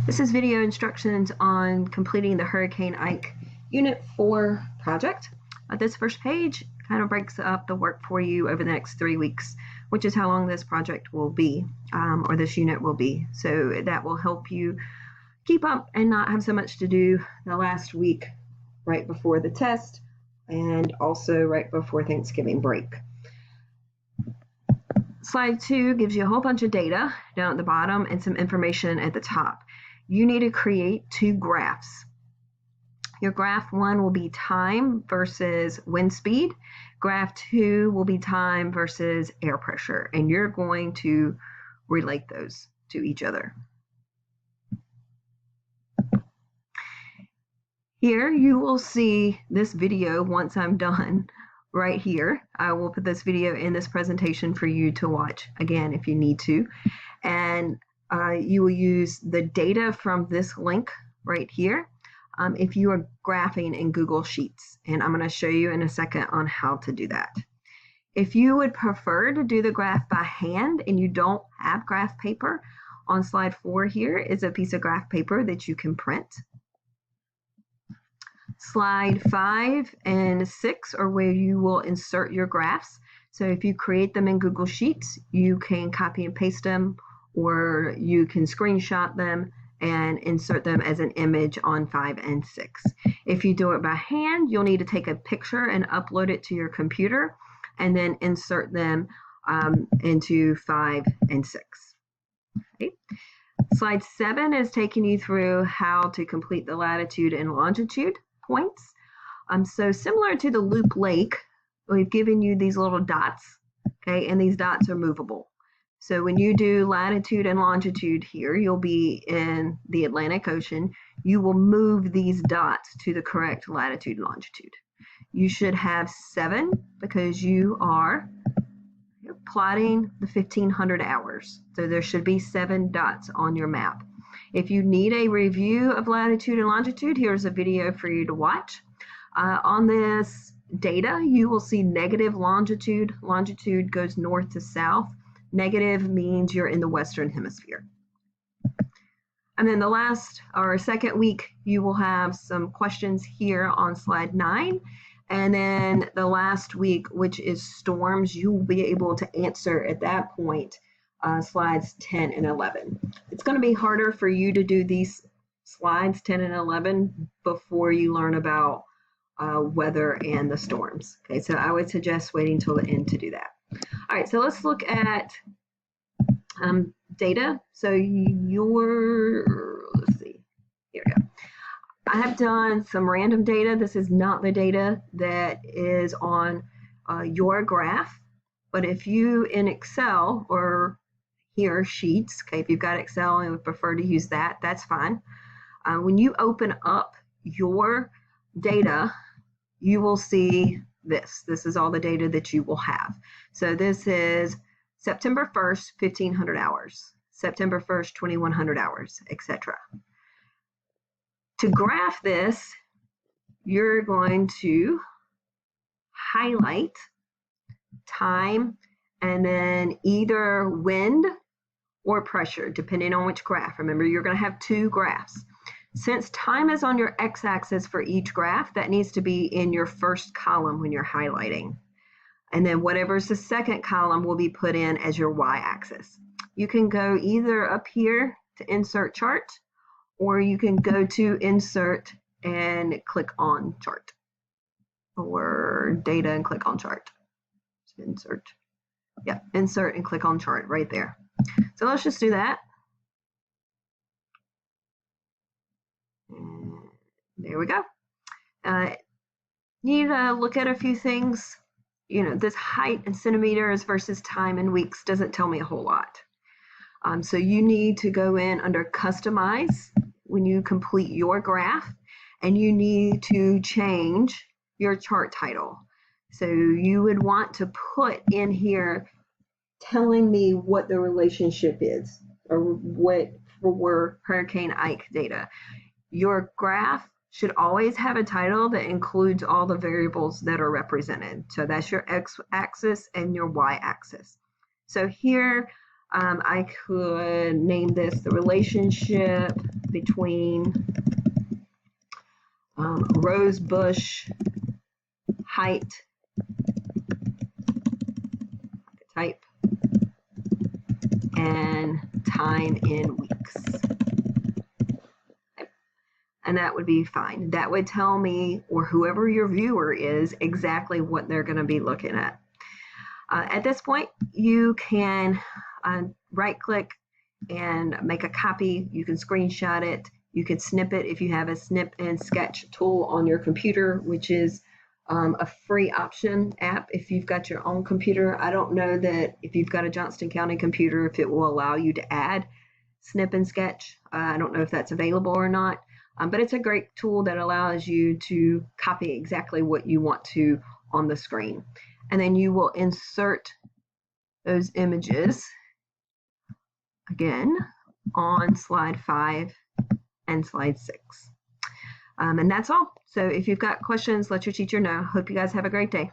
This is video instructions on completing the Hurricane Ike Unit 4 project. This first page kind of breaks up the work for you over the next 3 weeks, which is how long this project will be, or this unit will be. So that will help you keep up and not have so much to do the last week right before the test and also right before Thanksgiving break. Slide 2 gives you a whole bunch of data down at the bottom and some information at the top. You need to create 2 graphs. Your graph 1 will be time versus wind speed. Graph 2 will be time versus air pressure, and you're going to relate those to each other. Here you will see this video once I'm done right here. I will put this video in this presentation for you to watch again if you need to. And you will use the data from this link right here if you are graphing in Google Sheets. And I'm going to show you in a second on how to do that. If you would prefer to do the graph by hand and you don't have graph paper, on slide 4 here is a piece of graph paper that you can print. Slide 5 and 6 are where you will insert your graphs. So if you create them in Google Sheets, you can copy and paste them, or you can screenshot them and insert them as an image on 5 and 6. If you do it by hand, you'll need to take a picture and upload it to your computer and then insert them into 5 and 6. Okay. Slide 7 is taking you through how to complete the latitude and longitude points. So similar to the loop lake, we've given you these little dots, okay, and these dots are movable. So when you do latitude and longitude here, you'll be in the Atlantic Ocean. You will move these dots to the correct latitude and longitude. You should have 7 because you're plotting the 1500 hours. So there should be 7 dots on your map. If you need a review of latitude and longitude, here's a video for you to watch. On this data, you will see negative longitude. Longitude goes north to south. Negative means you're in the Western Hemisphere. And then the last or second week, you will have some questions here on slide 9. And then the last week, which is storms, you will be able to answer at that point slides 10 and 11. It's going to be harder for you to do these slides 10 and 11 before you learn about weather and the storms. Okay, so I would suggest waiting till the end to do that. All right, so let's look at data. So let's see, here we go. I have done some random data. This is not the data that is on your graph, but if you in Excel or here Sheets, okay, if you've got Excel and would prefer to use that, that's fine. When you open up your data, you will see this. This is all the data that you will have. So this is September 1st, 1500 hours, September 1st, 2100 hours, etc. To graph this, you're going to highlight time and then either wind or pressure, depending on which graph. Remember, you're going to have 2 graphs. Since time is on your x-axis for each graph, that needs to be in your first column when you're highlighting. And then whatever's the second column will be put in as your y-axis. You can go either up here to insert chart, or you can go to insert and click on chart, or data and click on chart. Insert. Yeah, insert and click on chart right there. So let's just do that. And there we go. You need to look at a few things. You know, this height in centimeters versus time in weeks doesn't tell me a whole lot. So you need to go in under Customize when you complete your graph, and you need to change your chart title. So you would want to put in here telling me what the relationship is, or what for Hurricane Ike data. Your graph should always have a title that includes all the variables that are represented. So that's your x-axis and your y-axis. So here I could name this the relationship between rose bush height, type, and time in weeks. And that would be fine. That would tell me, or whoever your viewer is, exactly what they're going to be looking at. At this point, you can right click and make a copy. You can screenshot it. You can snip it if you have a snip and sketch tool on your computer, which is a free option app if you've got your own computer. I don't know that if you've got a Johnston County computer, if it will allow you to add snip and sketch. I don't know if that's available or not, but it's a great tool that allows you to copy exactly what you want to on the screen. And then you will insert those images again on slide 5 and slide 6. And that's all. So if you've got questions, let your teacher know. Hope you guys have a great day.